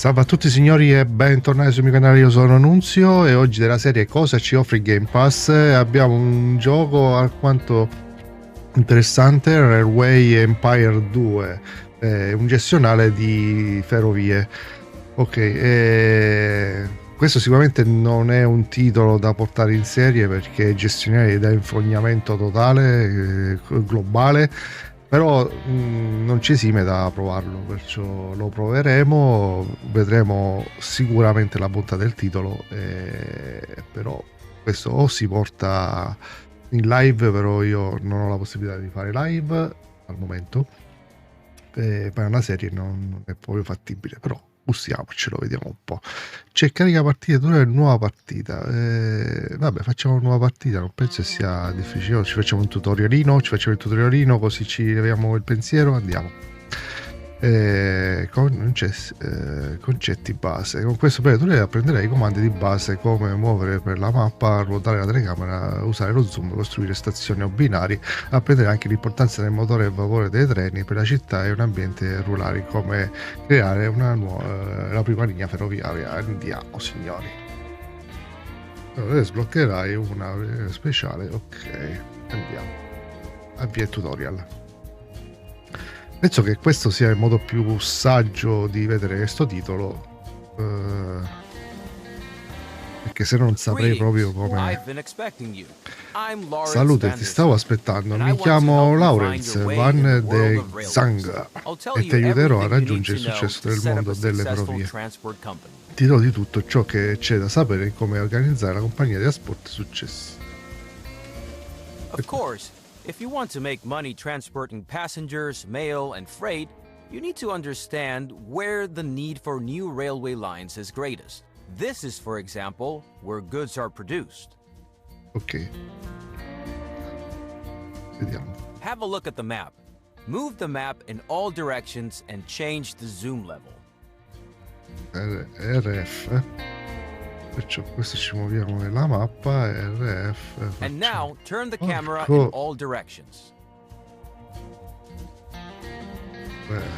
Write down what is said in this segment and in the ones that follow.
Salve a tutti signori e bentornati sul mio canale, io sono Nunzio e oggi della serie Cosa ci offre il Game Pass abbiamo un gioco alquanto interessante, Railway Empire 2, un gestionale di ferrovie. Ok, questo sicuramente non è un titolo da portare in serie perché è gestionale da infognamento totale, globale, però non ci esime da provarlo, perciò lo proveremo, vedremo sicuramente la bontà del titolo, però questo o si porta in live, però io non ho la possibilità di fare live al momento, per una serie non è proprio fattibile, però gustiamocelo, vediamo un po'. C'è carica partita, dura nuova partita, vabbè, facciamo una nuova partita, non penso sia difficile. Ci facciamo un tutorialino, così ci leviamo il pensiero, andiamo. Concetti base. Con questo tutorial apprenderai i comandi di base, come muovere per la mappa, ruotare la telecamera, usare lo zoom, costruire stazioni o binari. Apprenderai anche l'importanza del motore a vapore dei treni per la città e un ambiente rurale, come creare la prima linea ferroviaria. Andiamo signori. Allora, sbloccherai una speciale. Ok, andiamo. Avvia il tutorial. Penso che questo sia il modo più saggio di vedere questo titolo, perché se non saprei proprio come. Salute, ti stavo aspettando. Mi chiamo Lawrence Van de Zang e ti aiuterò a raggiungere il successo del mondo delle ferrovie. Ti dirò di tutto ciò che c'è da sapere e come organizzare la compagnia di trasporto successi. Of course, if you want to make money transporting passengers, mail, and freight, you need to understand where the need for new railway lines is greatest. This is, for example, where goods are produced. Ok. Vediamo. Have a look at the map. Move the map in all directions and change the zoom level. RF. Perciò questo ci muoviamo nella mappa, RF. And now turn the camera in all directions.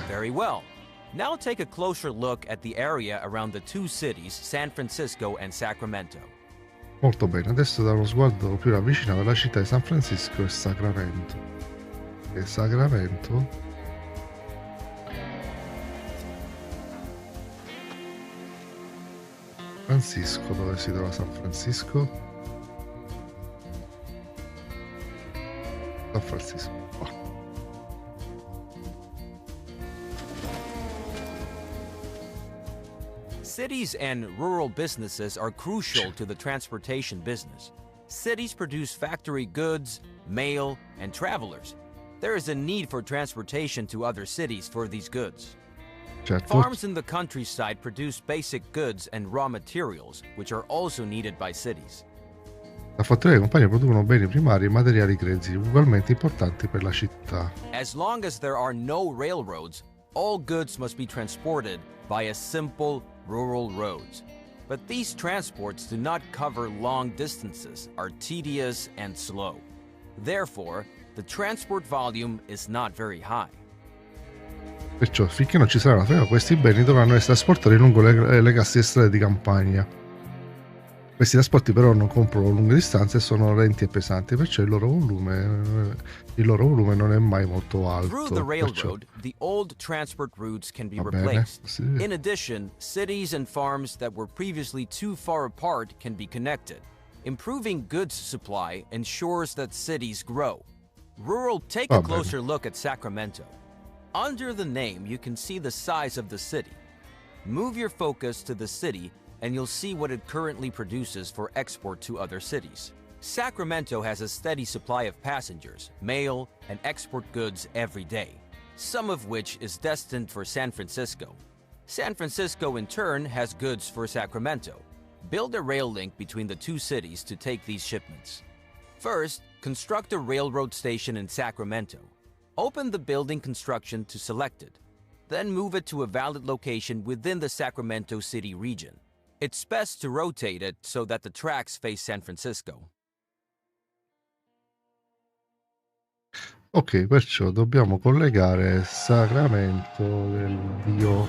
Very well. Now take a closer look at the area around the two cities, San Francisco and Sacramento. Molto bene, adesso da uno sguardo più ravvicinato alla città di San Francisco e Sacramento. E Sacramento? Francisco, dove si trova San Francisco? San Francisco. Oh. Cities and rural businesses are crucial to the transportation business. Cities produce factory goods, mail, and travelers. There is a need for transportation to other cities for these goods. Certo. Farms in the countryside produce basic goods and raw materials, which are also needed by cities. La fattoria e le compagnie producono beni primari e materiali grezzi, ugualmente importanti per la città. As long as there are no railroads, all goods must be transported via simple rural roads. But these transports do not cover long distances, are tedious and slow. Therefore, the transport volume is not very high. Perciò, finché non ci sarà una ferma, questi beni dovranno essere trasportati lungo le casse strade di campagna. Questi trasporti però non comprono lunghe distanze e sono lenti e pesanti, perciò il loro volume non è mai molto alto. Through the railroad, the old transport routes can be replaced. Sì. In addition, cities and farms that were previously too far apart can be connected. Improving goods supply ensures that cities grow. Take a closer look at Sacramento. Under the name, you can see the size of the city. Move your focus to the city and you'll see what it currently produces for export to other cities. Sacramento has a steady supply of passengers, mail, and export goods every day, some of which is destined for San Francisco. San Francisco, in turn, has goods for Sacramento. Build a rail link between the two cities to take these shipments. First, construct a railroad station in Sacramento. Open the building construction to Selected. Then move it to a valid location within the Sacramento City region. It's best to rotate it so that the tracks face San Francisco. Ok, perciò dobbiamo collegare Sacramento del dio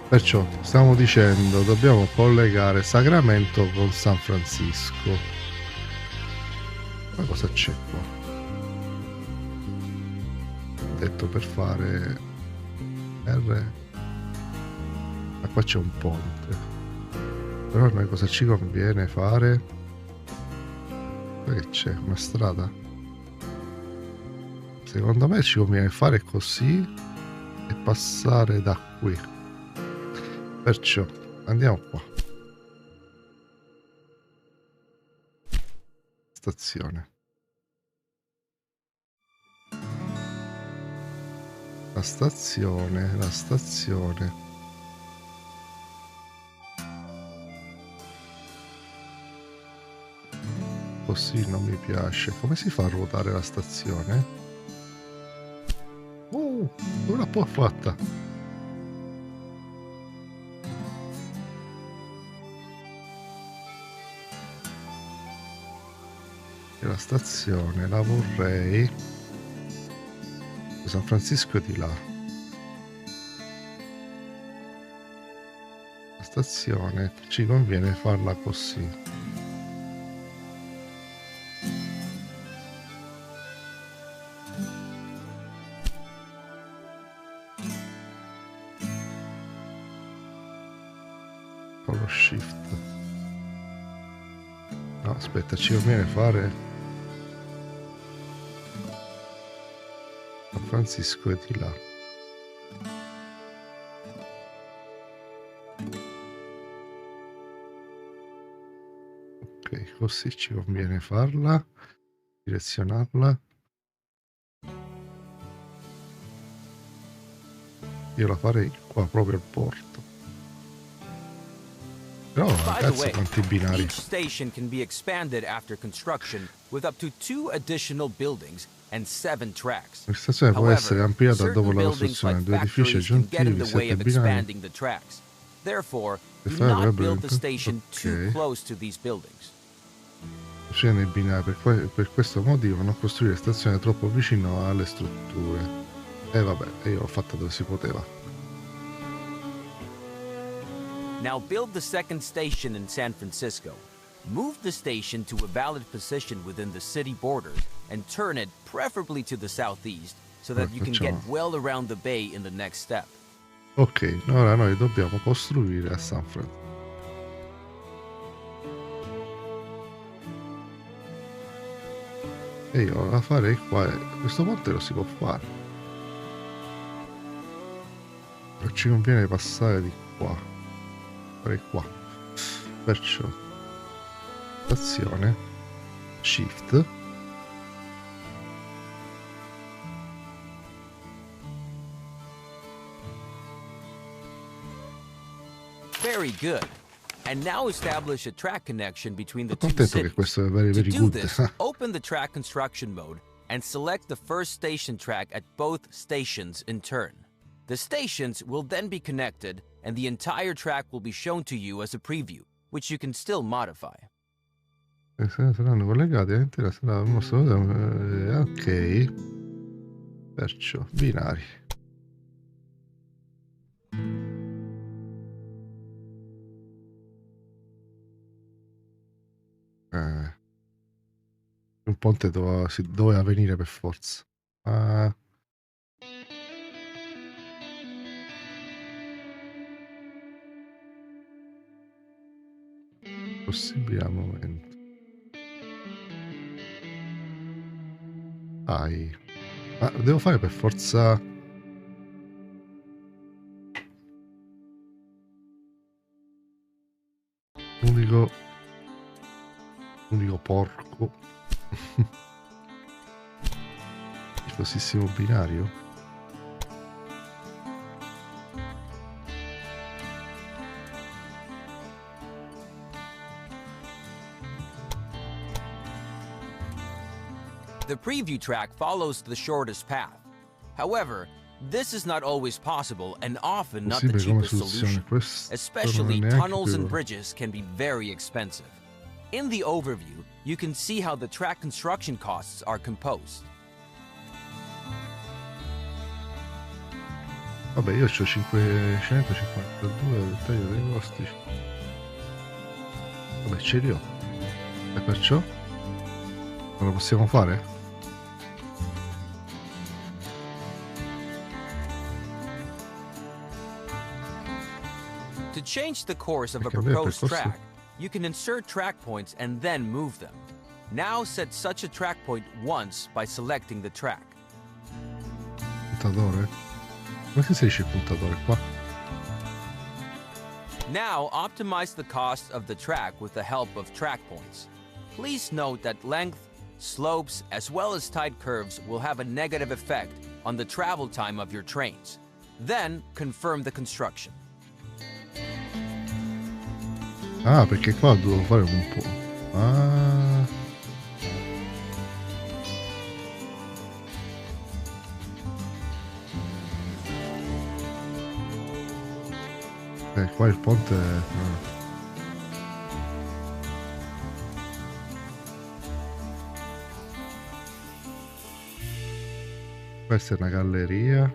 Perciò stiamo dicendo, dobbiamo collegare Sacramento con San Francisco. Ma cosa c'è qua? Detto per fare R. Ma qua c'è un ponte. Però a noi cosa ci conviene fare? Qua che c'è? Una strada? Secondo me ci conviene fare così e passare da qui. Perciò andiamo qua. Stazione. La stazione. Così non mi piace. Come si fa a ruotare la stazione? Non l'ho fatta. E la stazione la vorrei. San Francisco è di là. La stazione ci conviene farla così. Con lo shift. No, aspetta, ci conviene fare. San Francisco è di là. Ok, così ci conviene farla. Direzionarla. Io la farei qua proprio al porto. Però cazzo quanti binari. Each station can be expanded after construction with up to 2 additional buildings and 7 tracks. La stazione può essere ampliata dopo la buildings costruzione. like 2 edifici factories can get in aggiuntivi, the way 7 of binari. expanding the tracks. Therefore, do fare not avrebbero build the station too close to these buildings. Scene binari. Per questo motivo non costruire stazioni troppo vicino alle strutture. E vabbè, io l'ho fatta dove si poteva. Now build the second station in San Francisco. Move the station to a valid position within the city borders and turn it preferably to the southeast so that you can get well around the bay in the next step. Ok, ora noi dobbiamo costruire a San Francisco. E io la farei qua. Questo ponte lo si può fare. Non ci conviene passare di qua. Qua, perciò stazione shift very good. And now establish a track connection between the two che questo è very, very to do good. this, open the track construction mode and select the first station track at both stations in turn. The stations will then be connected and the entire track will be shown to you as a preview, which you can still modify. Saranno collegati all'intera sarà ok. Perciò binari. Un ponte doveva venire per forza. Possibile al momento. Ma devo fare per forza. Unico porco. Il cosissimo binario. The preview track follows the shortest path. However, this is not always possible and often not the cheapest solution. Especially tunnels and bridges can be very expensive. In the overview, you can see how the track construction costs are composed. Vabbè, io ho 552 dettaglio dei costi. Vabbè, ce li ho. E perciò non lo possiamo fare? To change the course of a Perché a me il proposed percorso... track, you can insert track points and then move them. Now set such a track point once by selecting the track. Puntatore? Come si dice il puntatore qua? Now optimize the cost of the track with the help of track points. Please note that length, slopes, as well as tight curves will have a negative effect on the travel time of your trains. Then confirm the construction. Ah, perché qua devo fare un po'. Ah. Qua il ponte questa è una galleria.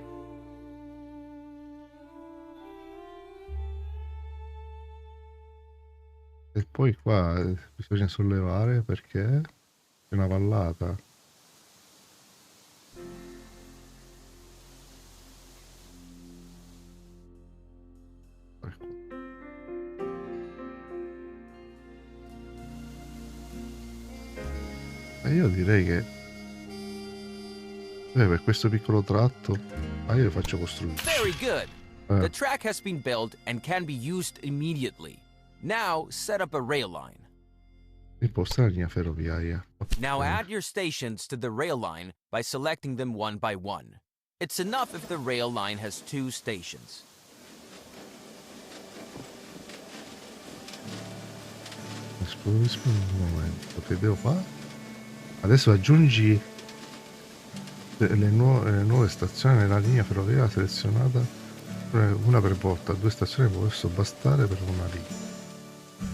E poi qua bisogna sollevare perché è una vallata. E io direi che per questo piccolo tratto io lo faccio costruire. Very good. The track has been built and can be used immediately. Now set up a rail line. Imposta la linea ferroviaria. Now add your stations to the rail line by selecting them one by one. It's enough if the rail line has 2 stations. Esplorismo un momento. Che devo fare? Adesso aggiungi le nuove stazioni nella linea ferroviaria selezionata. Una per volta, 2 stazioni possono bastare per una linea.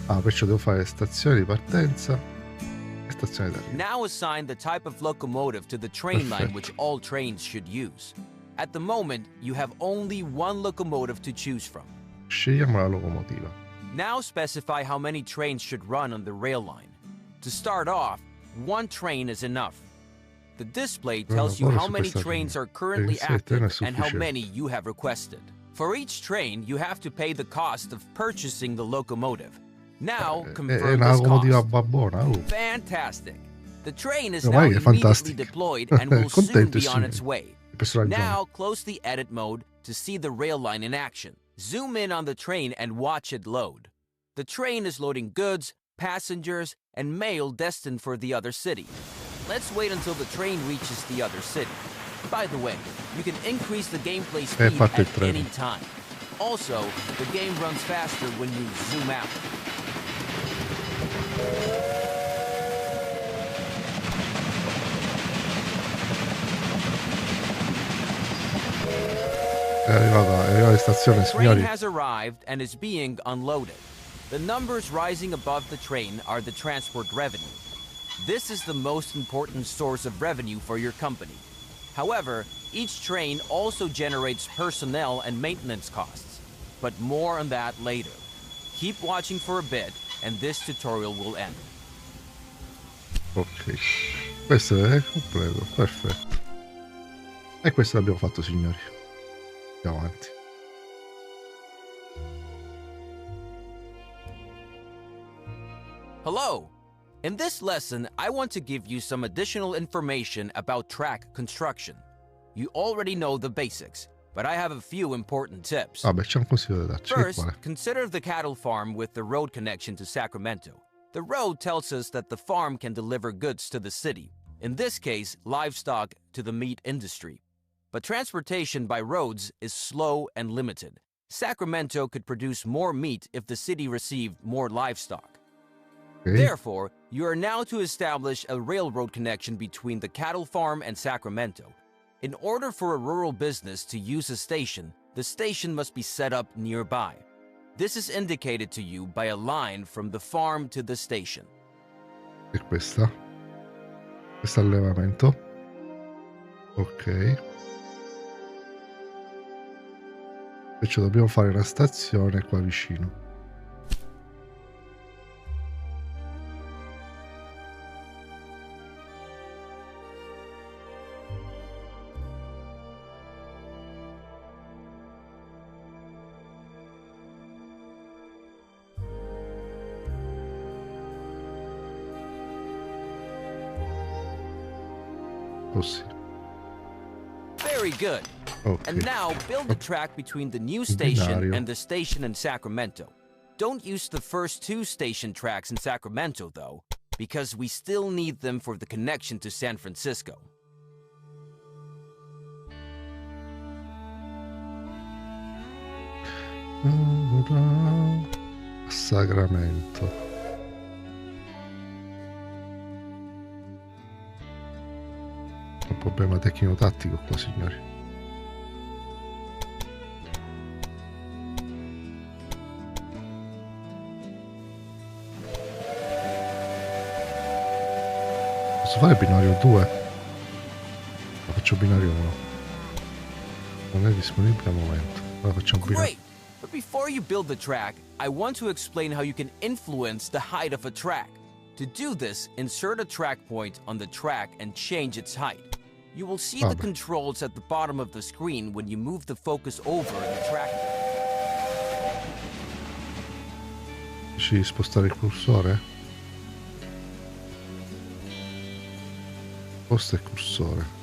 Ah, perciò devo fare stazione di partenza e stazione d'arrivo. Now assign the type of locomotive to the train line which all trains should use. At the moment, you have only one locomotive to choose from. Scegliamo la locomotiva. Now specify how many trains should run on the rail line. To start off, 1 train is enough. The display tells you how many trains are currently active and how many you have requested. For each train, you have to pay the cost of purchasing the locomotive. Now, confirm this cost. Fantastic. The train is now immediately deployed and will soon be on its way. Now, close the edit mode to see the rail line in action. Zoom in on the train and watch it load. The train is loading goods, passengers, and mail destined for the other city. Let's wait until the train reaches the other city. By the way, you can increase the gameplay speed at any time. Also, the game runs faster when you zoom out. È arrivata la stazione, signori. The train has arrived and is being unloaded. The numbers rising above the train are the transport revenue. This is the most important source of revenue for your company. However, each train also generates personnel and maintenance costs, but more on that later. Keep watching for a bit and this tutorial will end. Ok, questo è completo, perfetto. E questo l'abbiamo fatto, signori. Andiamo avanti. Hello! In this lesson, I want to give you some additional information about track construction. You already know the basics, but I have a few important tips. C'è un consiglio da darci. First, consider the cattle farm with the road connection to Sacramento. The road tells us that the farm can deliver goods to the city, in this case, livestock to the meat industry. But transportation by roads is slow and limited. Sacramento could produce more meat if the city received more livestock. Okay. Therefore, you are now to establish a railroad connection between the cattle farm and Sacramento. In order for a rural business to use a station, the station must be set up nearby. This is indicated to you by a line from the farm to the station. E questo allevamento. Ok. Perciò dobbiamo fare una stazione qua vicino. Così. Very good. Okay. And now build a track between the new station and the station in Sacramento. Don't use the first 2 station tracks in Sacramento, though, because we still need them for the connection to San Francisco. Sacramento. Un problema tecnico-tattico qua, signori. Posso fare binario 2? Lo faccio binario 1. Non è disponibile al momento. Allora facciamo binario. Great! But before you build the track, I want to explain how you can influence the height of a track. To do this, insert a track point on the track and change its height. You will see the controls at the bottom of the screen when you move the focus over the track. Riesci a spostare il cursore? Sposta il cursore.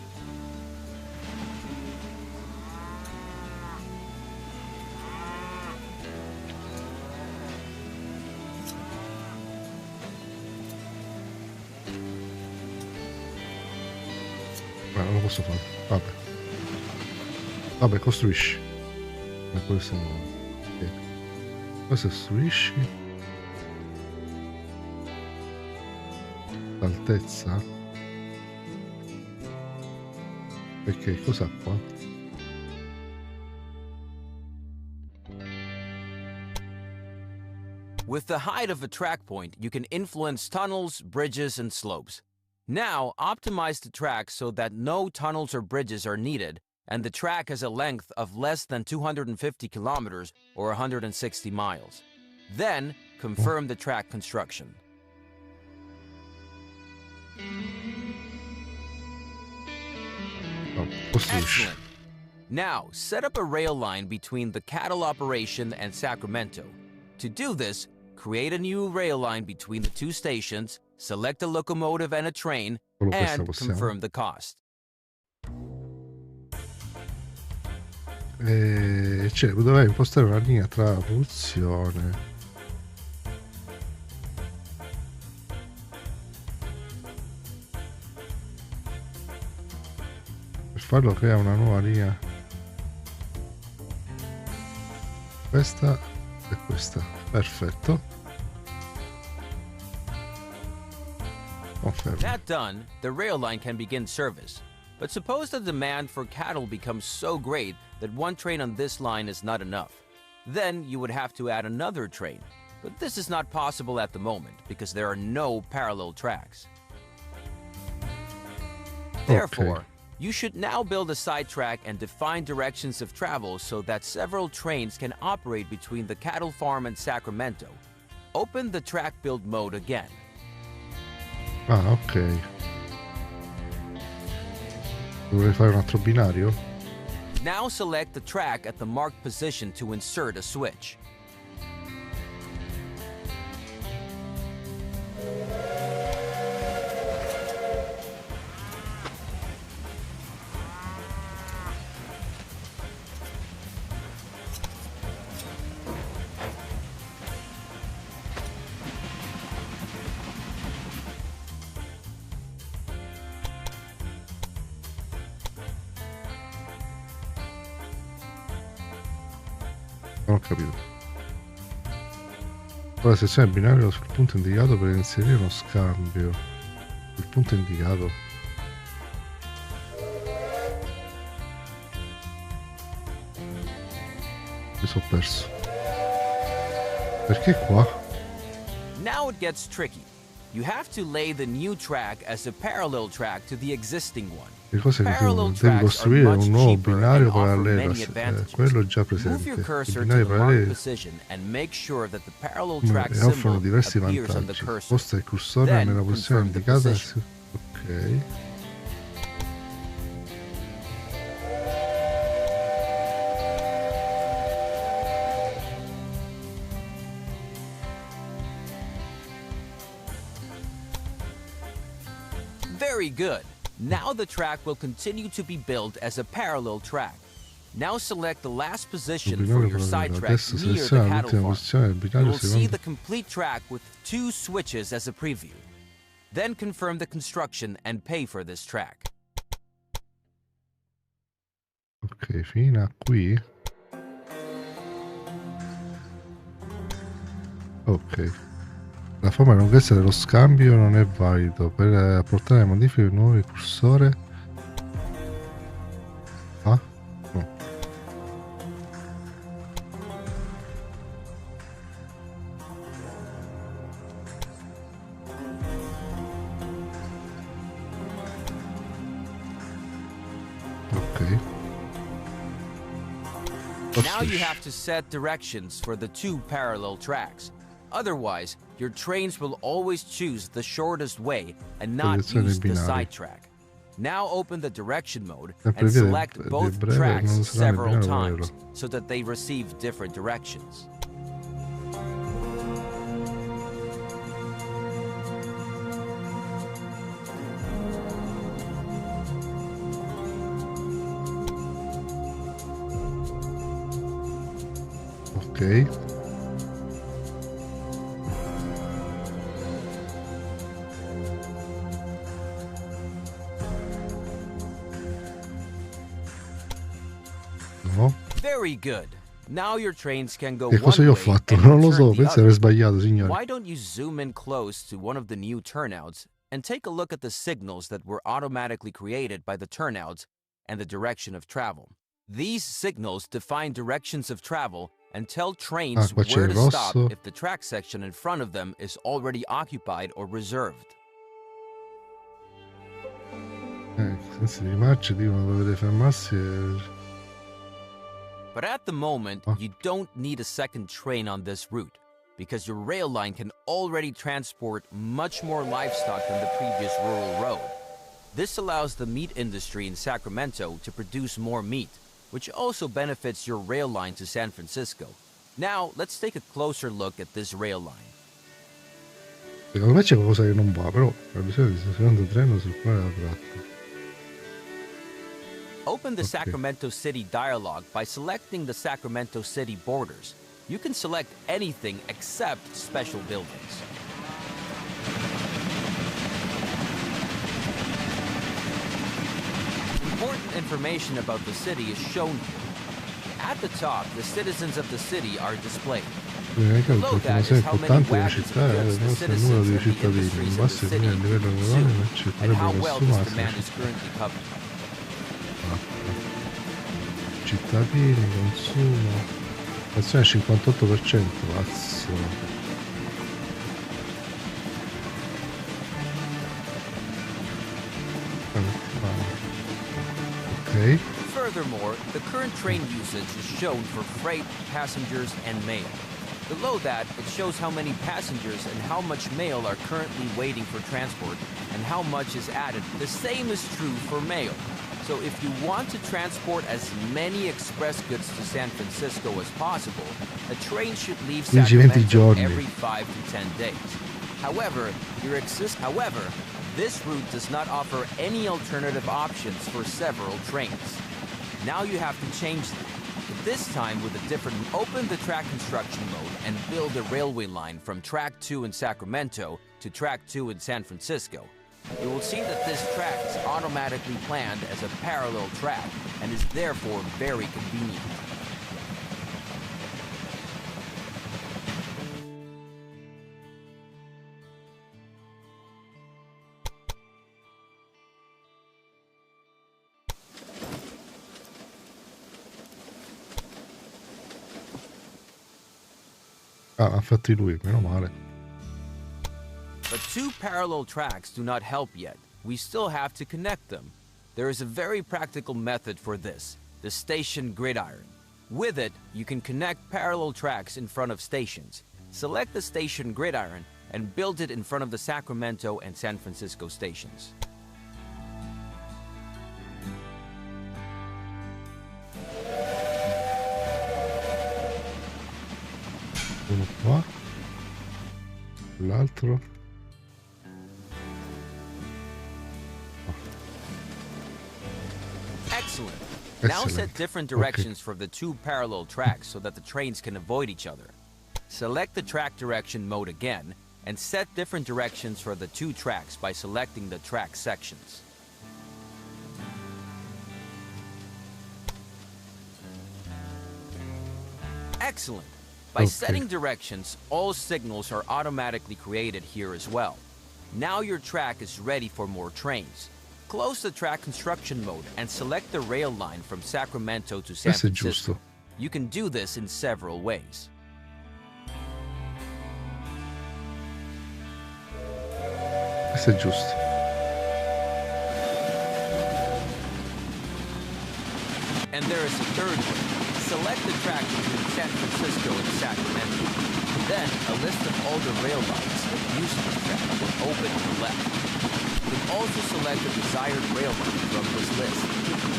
Non lo posso fare. Vabbè. Vabbè, costruisci. Ma questo no. Ok. Cosa costruisci? L'altezza? Perché cos'ha qua? With the height of a track point, you can influence tunnels, bridges, and slopes. Now, optimize the track so that no tunnels or bridges are needed, and the track has a length of less than 250 kilometers or 160 miles. Then, confirm the track construction. Excellent. Now, set up a rail line between the cattle operation and Sacramento. To do this, create a new rail line between the 2 stations, select a locomotive and a train, and confirm the cost. Cioè, dovrei impostare una linea tra produzione. Per farlo crea una nuova linea. Questa e questa. Perfetto. That done, the rail line can begin service. But suppose the demand for cattle becomes so great that one train on this line is not enough. Then you would have to add another train. But this is not possible at the moment because there are no parallel tracks. Therefore, you should now build a side track and define directions of travel so that several trains can operate between the cattle farm and Sacramento. Open the track build mode again. Ah, ok. Dovrei fare un altro binario? Now select the track at the marked position to insert a switch. Non ho capito. Ora sezione binario sul punto indicato per inserire uno scambio. Il punto indicato. Mi sono perso. Perché qua? Now it gets tricky. You have to lay the new track as a parallel track to the existing one. Le cose che Parallel devi tracks are costruire much un nuovo cheaper and binario offer parallelo, many advantages. quello già Move your presente. I cursor to binari the marked paralleli position and make sure that the parallel track offrono symbol diversi appears on the vantaggi. cursor. Sposta il cursore Then nella posizione confirm the indicata. position. Ok. Very good. Now the track will continue to be built as a parallel track. Now select the last position for your side track near the cattle farm. You will see the complete track with 2 switches as a preview. Then confirm the construction and pay for this track. Ok, fino a qui. Ok. La forma e lunghezza dello scambio non è valido. Per apportare modifiche nuove cursore. Ah? No. Ok. Now you have to set directions for the 2 parallel tracks. Otherwise, your trains will always choose the shortest way and not use the side track. Now open the direction mode and select both tracks several times so that they receive different directions. Ok. No. Very good. Now your trains can go Che cosa io ho fatto? Non lo so, penso di aver sbagliato, signore. Why don't you zoom in close to one of the new turnouts and take a look at the signals that were automatically created by the turnouts and the direction of travel. These signals define directions of travel and tell trains where to stop if the track section in front of them is already occupied or reserved. Sensi di marcia dicono dovete fermarsi But at the moment, you don't need a second train on this route because your rail line can already transport much more livestock than the previous rural road. This allows the meat industry in Sacramento to produce more meat, which also benefits your rail line to San Francisco. Now, let's take a closer look at this rail line. Secondo me c'è qualcosa che non va, però c'è bisogno di un secondo treno sul quale la tratta. Open the Sacramento City dialog by selecting the Sacramento City borders. You can select anything except special buildings. Important information about the city is shown here. At the top, the citizens of the city are displayed. Below that is how many wagons and goods the citizens and the industries in the city consume, and how well this demand is currently covered. Cittadini, consumo, azione al 58%, pazzo. Ok. Furthermore, the current train usage is shown for freight, passengers, and mail. Below that, it shows how many passengers and how much mail are currently waiting for transport and how much is added. The same is true for mail. So if you want to transport as many express goods to San Francisco as possible, a train should leave Sacramento every 5 to 10 days. However, this route does not offer any alternative options for several trains. Now you have to change them. This time with a different. Open the track construction mode and build a railway line from track 2 in Sacramento to track 2 in San Francisco. You will see that this track is automatically planned as a parallel track and is therefore very convenient. Ah, ha fatti lui, meno male. But 2 parallel tracks do not help yet. We still have to connect them. There is a very practical method for this, the station gridiron. With it, you can connect parallel tracks in front of stations. Select the station gridiron and build it in front of the Sacramento and San Francisco stations. Uno qua, l'altro. Excellent. Now set different directions for the two parallel tracks so that the trains can avoid each other. Select the track direction mode again and set different directions for the two tracks by selecting the track sections. Excellent. By setting directions, all signals are automatically created here as well. Now your track is ready for more trains. Close the track construction mode and select the rail line from Sacramento to San Francisco. You can do this in several ways. Questo è giusto. And there is a third way. Select the track between San Francisco and Sacramento. Then, a list of all the rail lines that use this track will open to the left. You can also select the desired rail line from this list.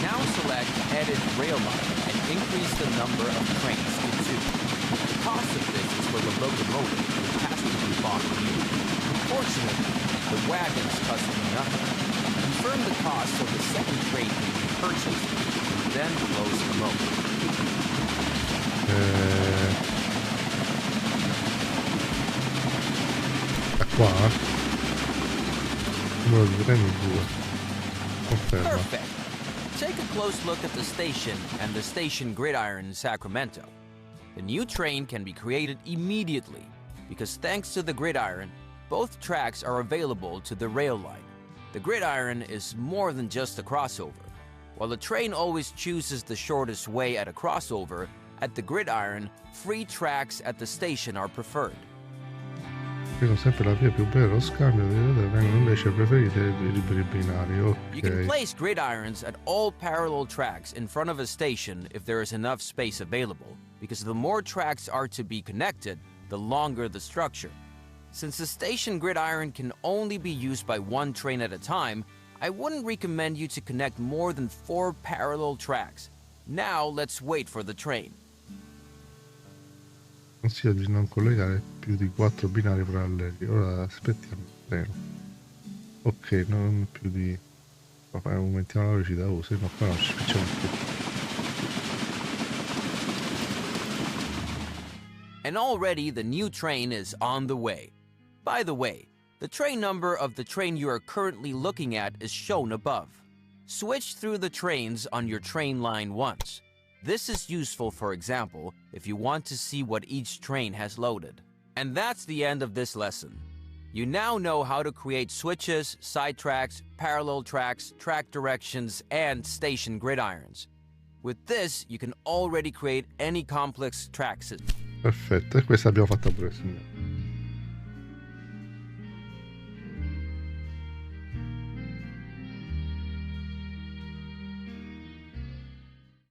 Now select Edit Rail Line and increase the number of trains to 2. The cost of this is for the locomotive, which has to be bought new. Fortunately, the wagons cost you nothing. Confirm the cost so the second train can be purchased, then close the mode. Qua? Numero di treno 2. Conferma. Perfect. Take a close look at the station and the station gridiron in Sacramento. The new train can be created immediately because thanks to the gridiron, both tracks are available to the rail line. The gridiron is more than just a crossover. While the train always chooses the shortest way at a crossover, at the gridiron, free tracks at the station are preferred. Dico sempre la via più breve, lo scambio di vedere vengono invece preferite i liberi binari. You can place gridirons at all parallel tracks in front of a station if there is enough space available, because the more tracks are to be connected, the longer the structure. Since the station gridiron can only be used by one train at a time, I wouldn't recommend you to connect more than 4 parallel tracks. Now let's wait for the train. Consiglio di non collegare più di 4 binari paralleli. Ora aspettiamo il treno. Ok, non più di... aumentiamo la velocità, se no qua non ci facciamo più. And already the new train is on the way. By the way, the train number of the train you are currently looking at is shown above. Switch through the trains on your train line once. This is useful, for example, if you want to see what each train has loaded. And that's the end of this lesson. You now know how to create switches, side tracks, parallel tracks, track directions, and station gridirons. With this, you can already create any complex track system. Perfetto, e questo abbiamo fatto pure, signore.